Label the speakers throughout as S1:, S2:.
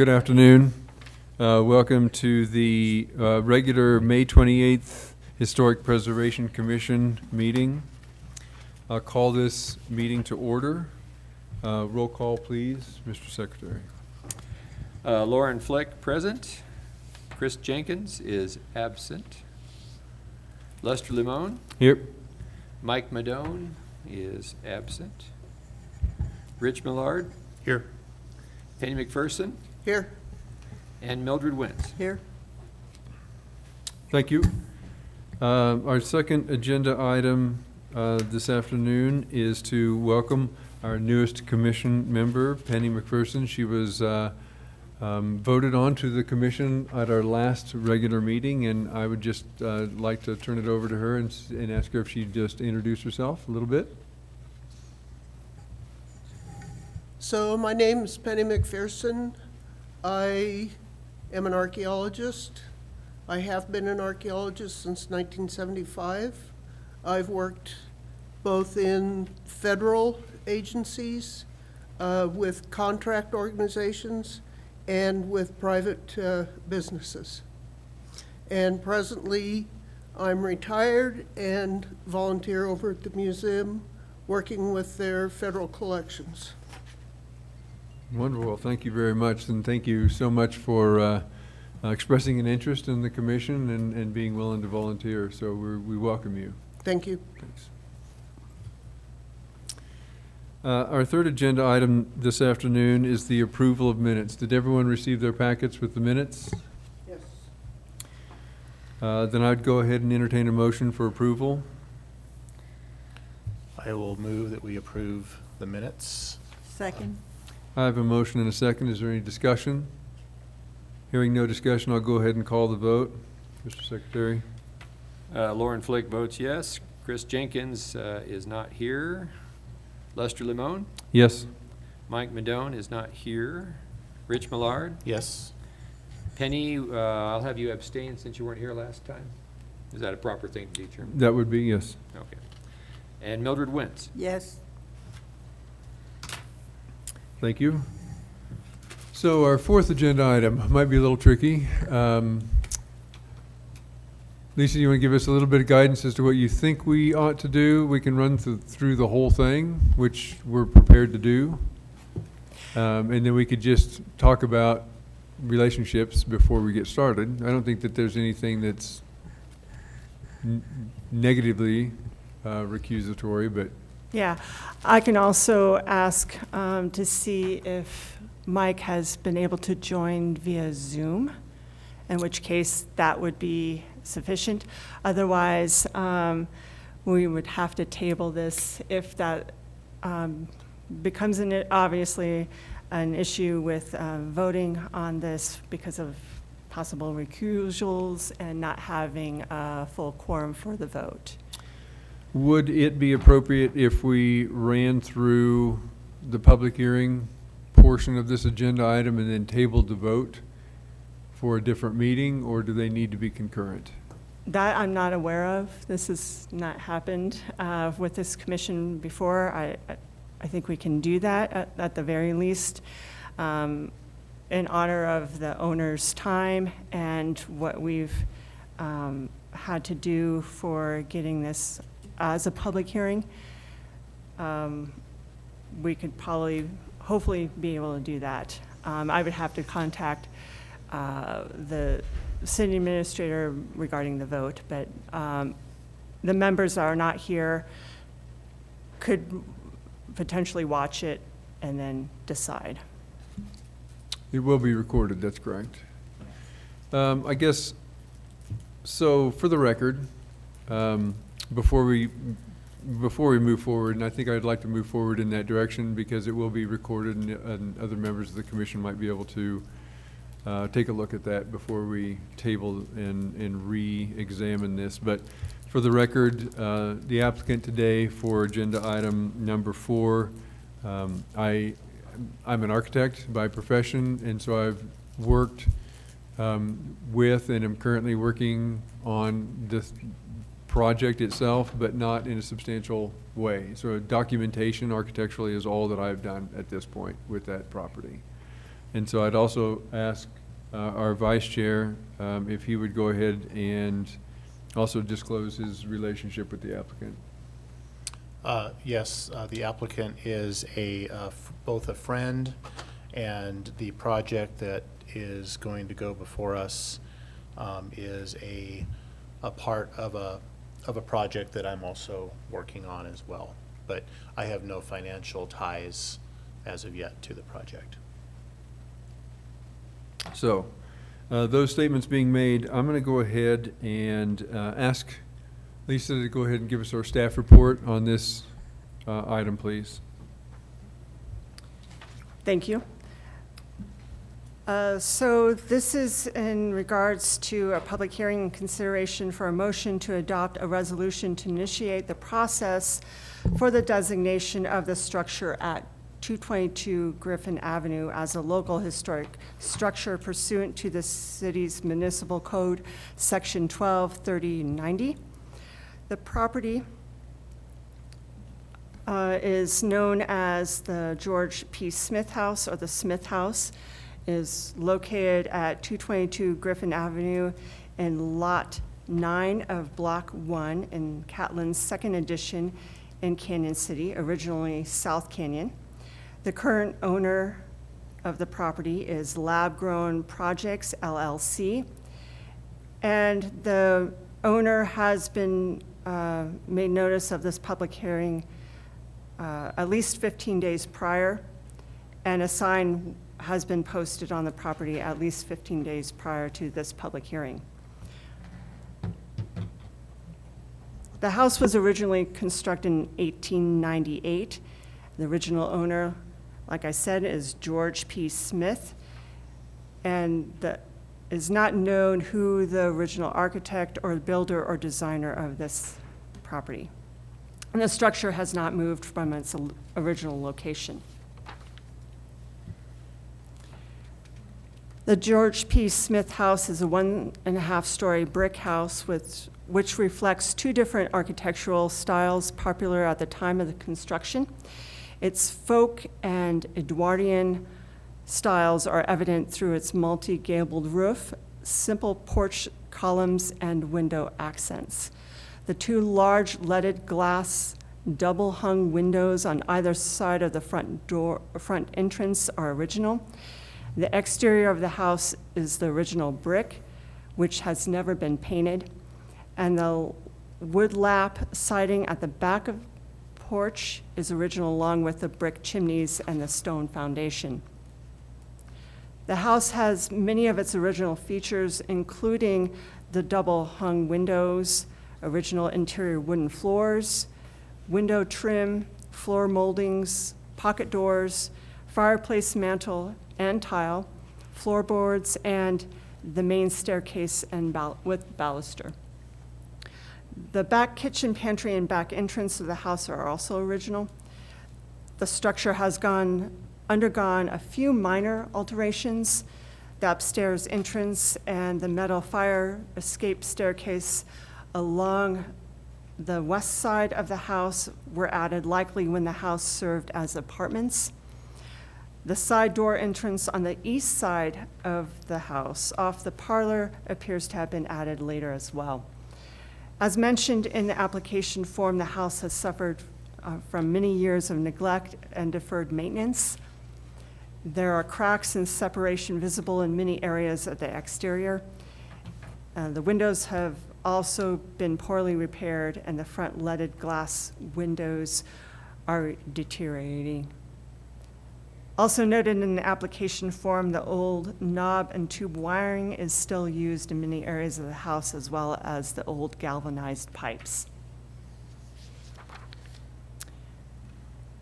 S1: Good afternoon. Welcome to the regular May 28th Historic Preservation Commission meeting. I'll call this meeting to order. Roll call, please, Mr. Secretary.
S2: Lauren Flick, present. Chris Jenkins is absent. Lester Limon.
S1: Here.
S2: Mike Madone is absent. Rich Millard.
S3: Here.
S2: Penny McPherson.
S3: Here.
S2: And Mildred Wentz.
S3: Here.
S1: Thank you. Our second agenda item this afternoon is to welcome our newest commission member, Penny McPherson. She was voted on to the commission at our last regular meeting, and I would just like to turn it over to her and ask her if she'd just introduce herself a little bit.
S3: So my name is Penny McPherson. I am an archaeologist. I have been an archaeologist since 1975. I've worked both in federal agencies, with contract organizations, and with private businesses. And presently, I'm retired and volunteer over at the museum, working with their federal collections.
S1: Wonderful. Thank you very much, and thank you so much for expressing an interest in the commission and being willing to volunteer. So we welcome you.
S3: Thank you.
S1: Thanks. Our third agenda item this afternoon is the approval of minutes. Did everyone receive their packets with the minutes?
S3: Yes.
S1: Then I'd go ahead and entertain a motion for approval.
S4: I will move that we approve the minutes.
S5: Second.
S1: I have a motion and a second. Is there any discussion? Hearing no discussion, I'll go ahead and call the vote. Mr. Secretary.
S2: Lauren Flick votes yes. Chris Jenkins is not here. Lester Limon.
S1: Yes.
S2: Mike Madone is not here. Rich Millard.
S4: Yes.
S2: Penny, I'll have you abstain since you weren't here last time. Is that a proper thing to determine?
S1: That would be yes.
S2: Okay. And Mildred Wentz.
S5: Yes.
S1: Thank you. So our fourth agenda item might be a little tricky. Lisa, you want to give us a little bit of guidance as to what you think we ought to do? We can run through the whole thing, which we're prepared to do. And then we could just talk about relationships before we get started. I don't think that there's anything that's negatively recusatory, but
S5: Yeah, I can also ask to see if Mike has been able to join via Zoom, in which case that would be sufficient. Otherwise, we would have to table this if that becomes obviously an issue with voting on this because of possible recusals and not having a full quorum for the vote.
S1: would it be appropriate if we ran through the public hearing portion of this agenda item and then tabled the vote for a different meeting, or do they need to be concurrent?
S5: That I'm not aware of. This has not happened with this commission before. I think we can do that at the very least in honor of the owner's time and what we've had to do for getting this as a public hearing. We could hopefully be able to do that. I would have to contact the city administrator regarding the vote, but the members are not here, could potentially watch it and then decide.
S1: It will be recorded, that's correct. I guess, so for the record, before we move forward, and I think I'd like to move forward in that direction because it will be recorded and other members of the commission might be able to take a look at that before we table and re-examine this. But for the record, the applicant today for agenda item number 4, I'm an architect by profession, and so I've worked with and am currently working on this project itself, but not in a substantial way. So documentation architecturally is all that I've done at this point with that property. And so I'd also ask our vice chair if he would go ahead and also disclose his relationship with the applicant.
S4: Yes, the applicant is both a friend, and the project that is going to go before us is a part of a project that I'm also working on as well. But I have no financial ties as of yet to the project.
S1: So, those statements being made, I'm going to go ahead and ask Lisa to go ahead and give us our staff report on this item, please.
S5: Thank you. So this is in regards to a public hearing and consideration for a motion to adopt a resolution to initiate the process for the designation of the structure at 222 Griffin Avenue as a local historic structure pursuant to the city's municipal code, section 123090. The property is known as the George P. Smith House, or the Smith House, is located at 222 Griffin Avenue in Lot 9 of Block 1 in Catlin's second edition in Canyon City, originally South Canyon. The current owner of the property is Lab Grown Projects LLC, and the owner has been made notice of this public hearing at least 15 days prior, and a sign has been posted on the property at least 15 days prior to this public hearing. The house was originally constructed in 1898. The original owner, like I said, is George P. Smith, and is not known who the original architect or builder or designer of this property. And the structure has not moved from its original location. The George P. Smith House is a 1.5-story brick house which reflects two different architectural styles popular at the time of the construction. Its folk and Edwardian styles are evident through its multi-gabled roof, simple porch columns, and window accents. The two large leaded glass double-hung windows on either side of the front entrance are original. The exterior of the house is the original brick, which has never been painted, and the wood lap siding at the back of the porch is original, along with the brick chimneys and the stone foundation. The house has many of its original features, including the double-hung windows, original interior wooden floors, window trim, floor moldings, pocket doors, fireplace mantel and tile, floorboards, and the main staircase and with baluster. The back kitchen, pantry, and back entrance of the house are also original. The structure has undergone a few minor alterations. The upstairs entrance and the metal fire escape staircase along the west side of the house were added, likely when the house served as apartments. The side door entrance on the east side of the house off the parlor appears to have been added later as well. As mentioned in the application form, the house has suffered from many years of neglect and deferred maintenance. There are cracks and separation visible in many areas of the exterior. The windows have also been poorly repaired, and the front leaded glass windows are deteriorating. Also noted in the application form, the old knob and tube wiring is still used in many areas of the house, as well as the old galvanized pipes.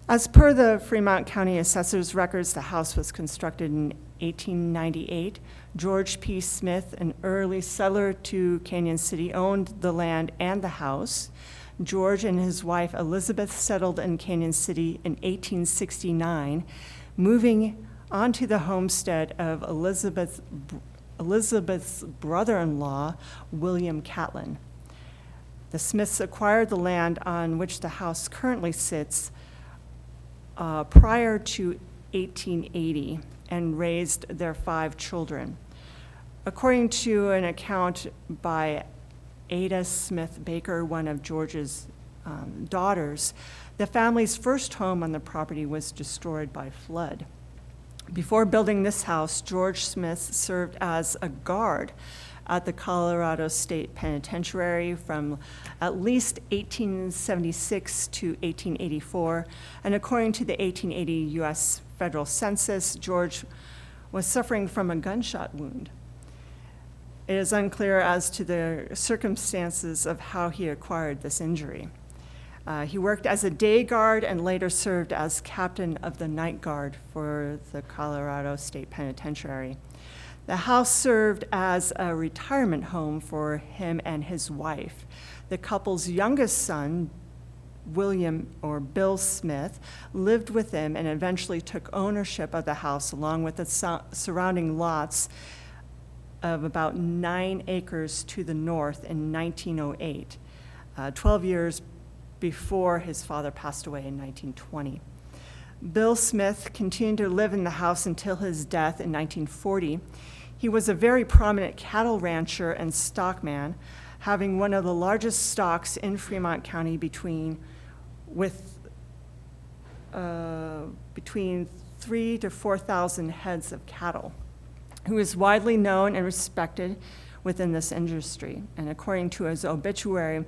S5: As per the Fremont County Assessor's records, the house was constructed in 1898. George P. Smith, an early settler to Canyon City, owned the land and the house. George and his wife Elizabeth settled in Canyon City in 1869, moving onto the homestead of Elizabeth's brother-in-law, William Catlin. The Smiths acquired the land on which the house currently sits prior to 1880 and raised their 5 children. According to an account by Ada Smith Baker, one of George's daughters, the family's first home on the property was destroyed by flood. Before building this house, George Smith served as a guard at the Colorado State Penitentiary from at least 1876 to 1884. And according to the 1880 U.S. federal census, George was suffering from a gunshot wound. It is unclear as to the circumstances of how he acquired this injury. He worked as a day guard and later served as captain of the night guard for the Colorado State Penitentiary. The house served as a retirement home for him and his wife. The couple's youngest son, William or Bill Smith, lived with them and eventually took ownership of the house along with the surrounding lots of about 9 acres to the north in 1908, 12 years before his father passed away in 1920. Bill Smith continued to live in the house until his death in 1940. He was a very prominent cattle rancher and stockman, having one of the largest stocks in Fremont County between 3,000 to 4,000 heads of cattle, who is widely known and respected within this industry. And according to his obituary,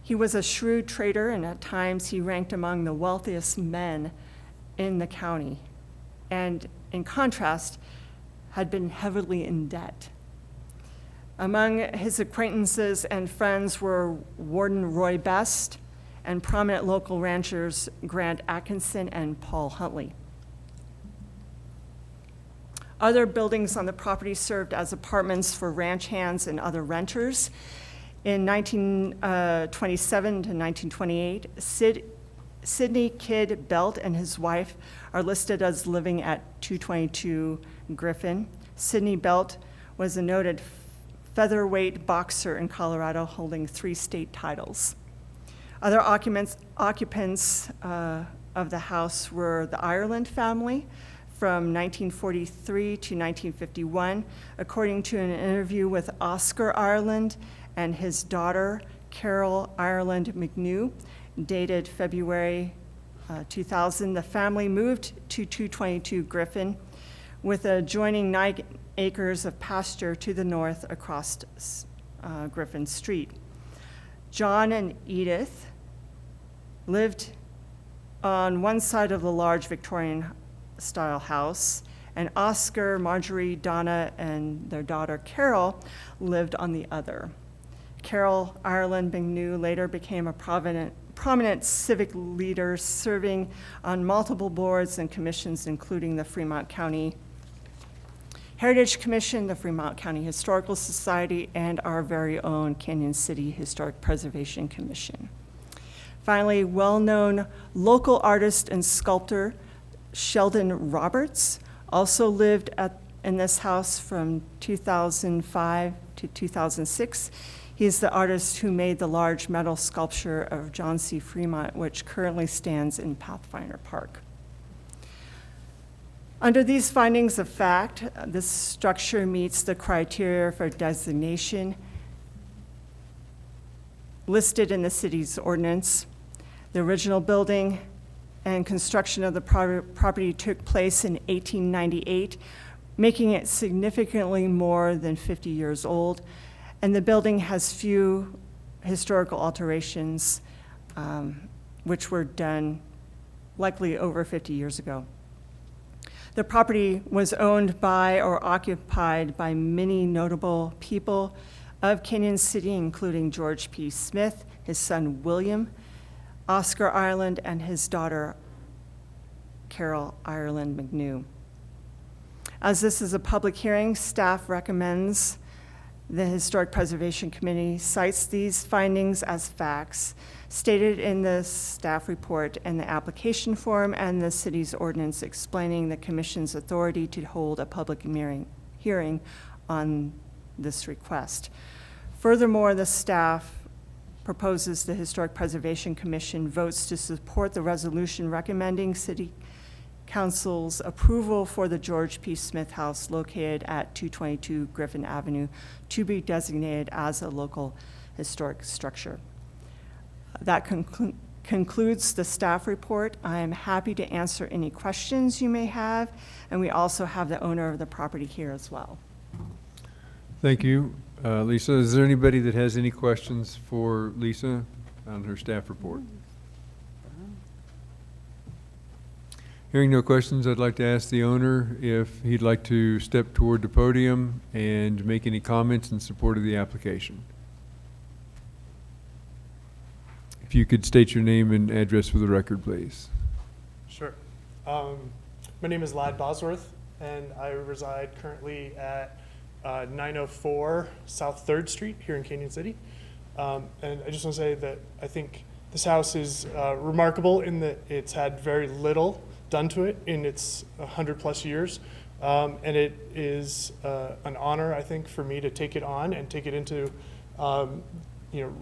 S5: he was a shrewd trader, and at times he ranked among the wealthiest men in the county, and in contrast, had been heavily in debt. Among his acquaintances and friends were Warden Roy Best and prominent local ranchers Grant Atkinson and Paul Huntley. Other buildings on the property served as apartments for ranch hands and other renters. In 1927 to 1928, Sidney Kid Belt and his wife are listed as living at 222 Griffin. Sidney Belt was a noted featherweight boxer in Colorado, holding 3 state titles. Other occupants of the house were the Ireland family from 1943 to 1951, according to an interview with Oscar Ireland and his daughter, Carol Ireland McNew, dated February 2000. The family moved to 222 Griffin with adjoining 9 acres of pasture to the north across Griffin Street. John and Edith lived on one side of the large Victorian-style house, and Oscar, Marjorie, Donna, and their daughter Carol lived on the other. Carol Ireland McNew later became a prominent civic leader, serving on multiple boards and commissions, including the Fremont County Heritage Commission, the Fremont County Historical Society, and our very own Canyon City Historic Preservation Commission. Finally, well-known local artist and sculptor Sheldon Roberts also lived in this house from 2005 to 2006. He is the artist who made the large metal sculpture of John C. Fremont, which currently stands in Pathfinder Park. Under these findings of fact, this structure meets the criteria for designation listed in the city's ordinance. The original building and construction of the property took place in 1898, making it significantly more than 50 years old. And the building has few historical alterations, which were done likely over 50 years ago. The property was owned by or occupied by many notable people of Canyon City, including George P. Smith, his son William, Oscar Ireland, and his daughter Carol Ireland McNew. As this is a public hearing, staff recommends the Historic Preservation Committee cites these findings as facts stated in the staff report and the application form and the city's ordinance explaining the commission's authority to hold a public hearing on this request. Furthermore, the staff proposes the Historic Preservation Commission votes to support the resolution recommending City council's approval for the George P. Smith House located at 222 Griffin Avenue to be designated as a local historic structure. That concludes the staff report. I am happy to answer any questions you may have, and we also have the owner of the property here as well.
S1: Thank you. Lisa, is there anybody that has any questions for Lisa on her staff report? Hearing no questions, I'd like to ask the owner if he'd like to step toward the podium and make any comments in support of the application. If you could state your name and address for the record, please.
S6: Sure. My name is Lad Bosworth, and I reside currently at 904 South 3rd Street here in Canyon City. And I just want to say that I think this house is remarkable in that it's had very little done to it in its 100+ years. And it is an honor, I think, for me to take it on and take it into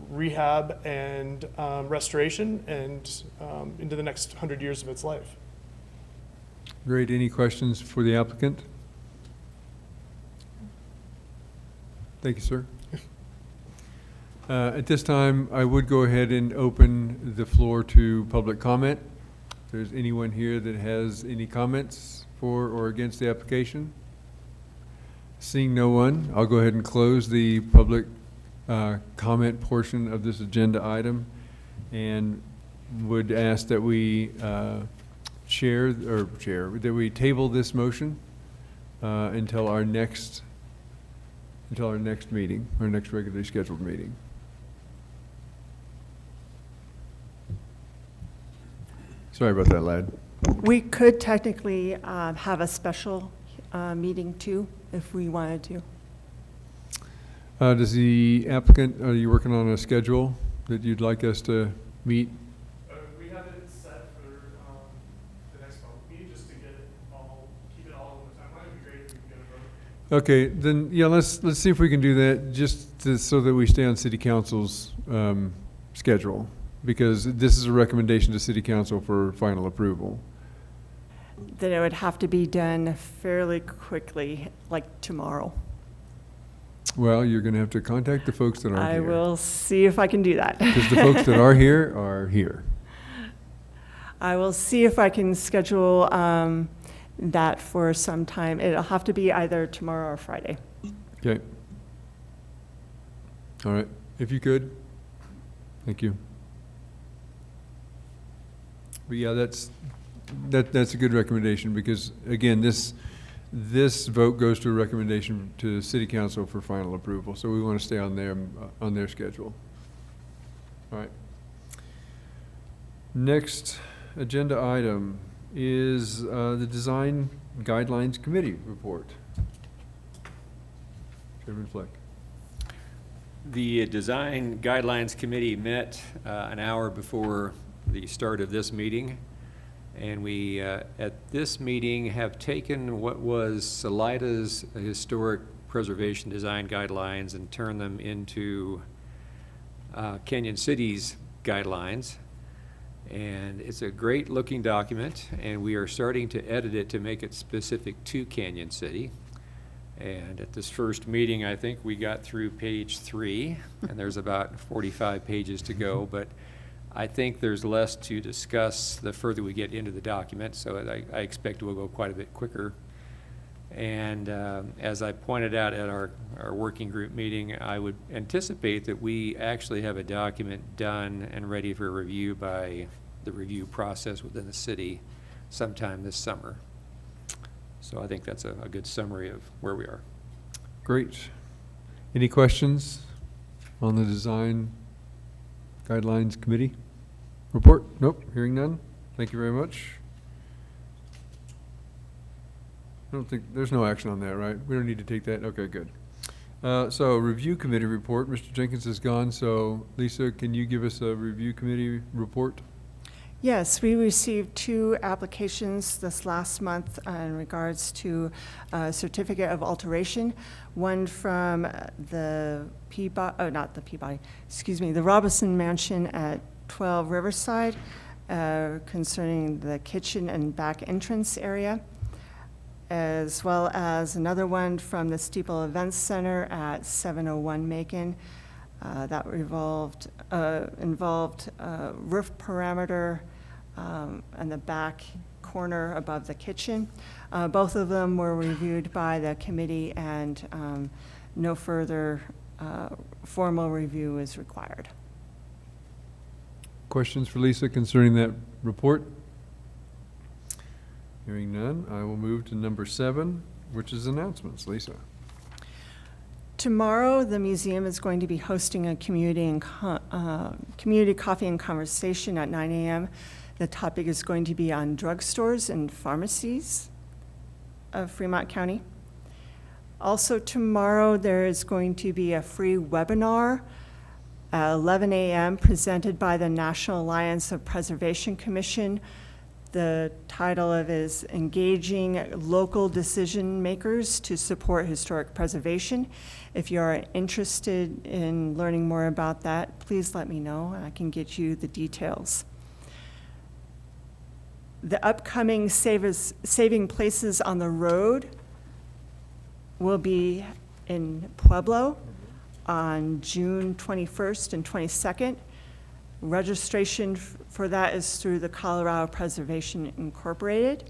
S6: rehab and restoration and into the next 100 years of its life.
S1: Great. Any questions for the applicant? Thank you, sir. At this time, I would go ahead and open the floor to public comment. If there's anyone here that has any comments for or against the application? Seeing no one, I'll go ahead and close the public comment portion of this agenda item and would ask that we that we table this motion until our next meeting, our next regularly scheduled meeting. Sorry about that, Lad.
S5: We could technically have a special meeting too, if we wanted to.
S1: Does the applicant, are you working on a schedule that you'd like us to meet?
S6: We have it set for the next meeting just to get it all, keep it all in the timeline. It'd be great if we could get a vote.
S1: Okay, then, yeah, let's see if we can do that just so that we stay on city council's schedule, because this is a recommendation to city council for final approval.
S5: Then it would have to be done fairly quickly, like tomorrow.
S1: Well, you're going to have to contact the folks that aren't
S5: I
S1: here.
S5: will see if I can do that.
S1: Because the folks that are here are here.
S5: I will see if I can schedule that for some time. It'll have to be either tomorrow or Friday.
S1: Okay. All right, if you could. Thank you. But yeah, that's a good recommendation, because again, this vote goes to a recommendation to city council for final approval, so we want to stay on their schedule. All right. Next agenda item is the Design Guidelines Committee report. Chairman Fleck.
S2: The Design Guidelines Committee met an hour before the start of this meeting. And we, at this meeting, have taken what was Salida's historic preservation design guidelines and turned them into Canyon City's guidelines. And it's a great looking document, and we are starting to edit it to make it specific to Canyon City. And at this first meeting, I think we got through page 3, and there's about 45 pages to go, but I think there's less to discuss the further we get into the document, so I expect we'll go quite a bit quicker. And as I pointed out at our working group meeting, I would anticipate that we actually have a document done and ready for review by the review process within the city sometime this summer. So I think that's a good summary of where we are.
S1: Great. Any questions on the Design Guidelines Committee report? Nope, hearing none. Thank you very much. I don't think, there's no action on that, right? We don't need to take that? Okay, good. So review committee report, Mr. Jenkins is gone, so Lisa, can you give us a review committee report?
S5: Yes, we received 2 applications this last month in regards to a certificate of alteration. One from the the Robinson Mansion at 12 Riverside, concerning the kitchen and back entrance area, as well as another one from the Steeple Events Center at 701 Macon. That involved roof parameter and the back corner above the kitchen. Both of them were reviewed by the committee, and no further formal review is required.
S1: Questions for Lisa concerning that report? Hearing none, I will move to number 7, which is announcements. Lisa.
S5: Tomorrow, the museum is going to be hosting a community coffee and conversation at 9 a.m. The topic is going to be on drugstores and pharmacies of Fremont County. Also tomorrow, there is going to be a free webinar at 11 a.m. presented by the National Alliance of Preservation Commission. The title of it is Engaging Local Decision Makers to Support Historic Preservation. If you are interested in learning more about that, please let me know, and I can get you the details. The upcoming Saving Places on the Road will be in Pueblo on June 21st and 22nd. Registration for that is through the Colorado Preservation Incorporated,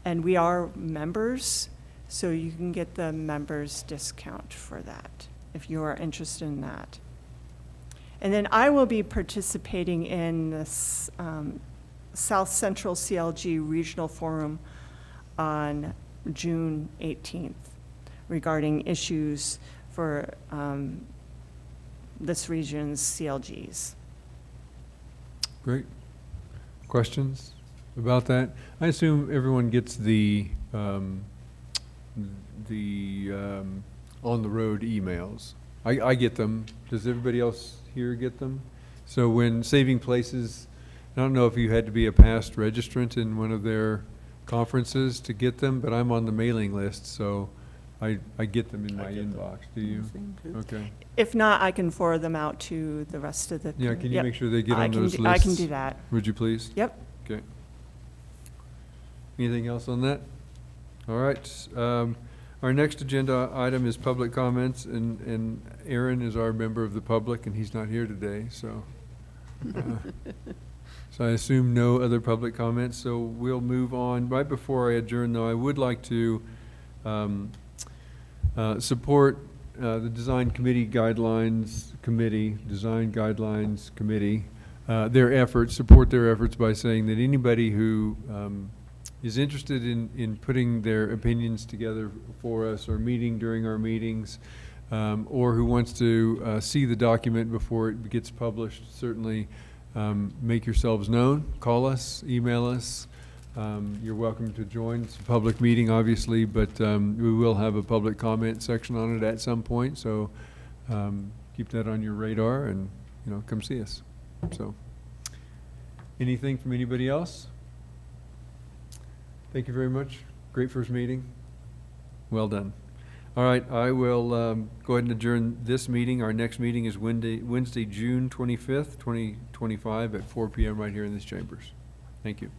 S5: and we are members, so you can get the members discount for that if you are interested in that. And then I will be participating in this South Central CLG Regional Forum on June 18th regarding issues for this region's CLGs.
S1: Great. Questions about that? I assume everyone gets the on the road emails. I get them. Does everybody else here get them? So when Saving Places, I don't know if you had to be a past registrant in one of their conferences to get them, but I'm on the mailing list, so I get them in my inbox. Do you? Okay.
S5: If not, I can forward them out to the rest of the.
S1: Yeah, can you
S5: Yep.
S1: make sure they get on those lists?
S5: I can do that.
S1: Would you please?
S5: Yep.
S1: Okay. Anything else on that? All right. Our next agenda item is public comments, and Aaron is our member of the public, and he's not here today, so. So I assume no other public comments, so we'll move on. Right before I adjourn, though, I would like to support the Design Guidelines Committee, their efforts, support their efforts by saying that anybody who is interested in putting their opinions together for us or meeting during our meetings, or who wants to see the document before it gets published, certainly make yourselves known. Call us, email us. You're welcome to join. It's a public meeting, obviously, but we will have a public comment section on it at some point, so keep that on your radar and, come see us. So, anything from anybody else? Thank you very much. Great first meeting. Well done. All right, I will go ahead and adjourn this meeting. Our next meeting is Wednesday, June 25th, 2025 at 4 p.m. right here in these chambers. Thank you.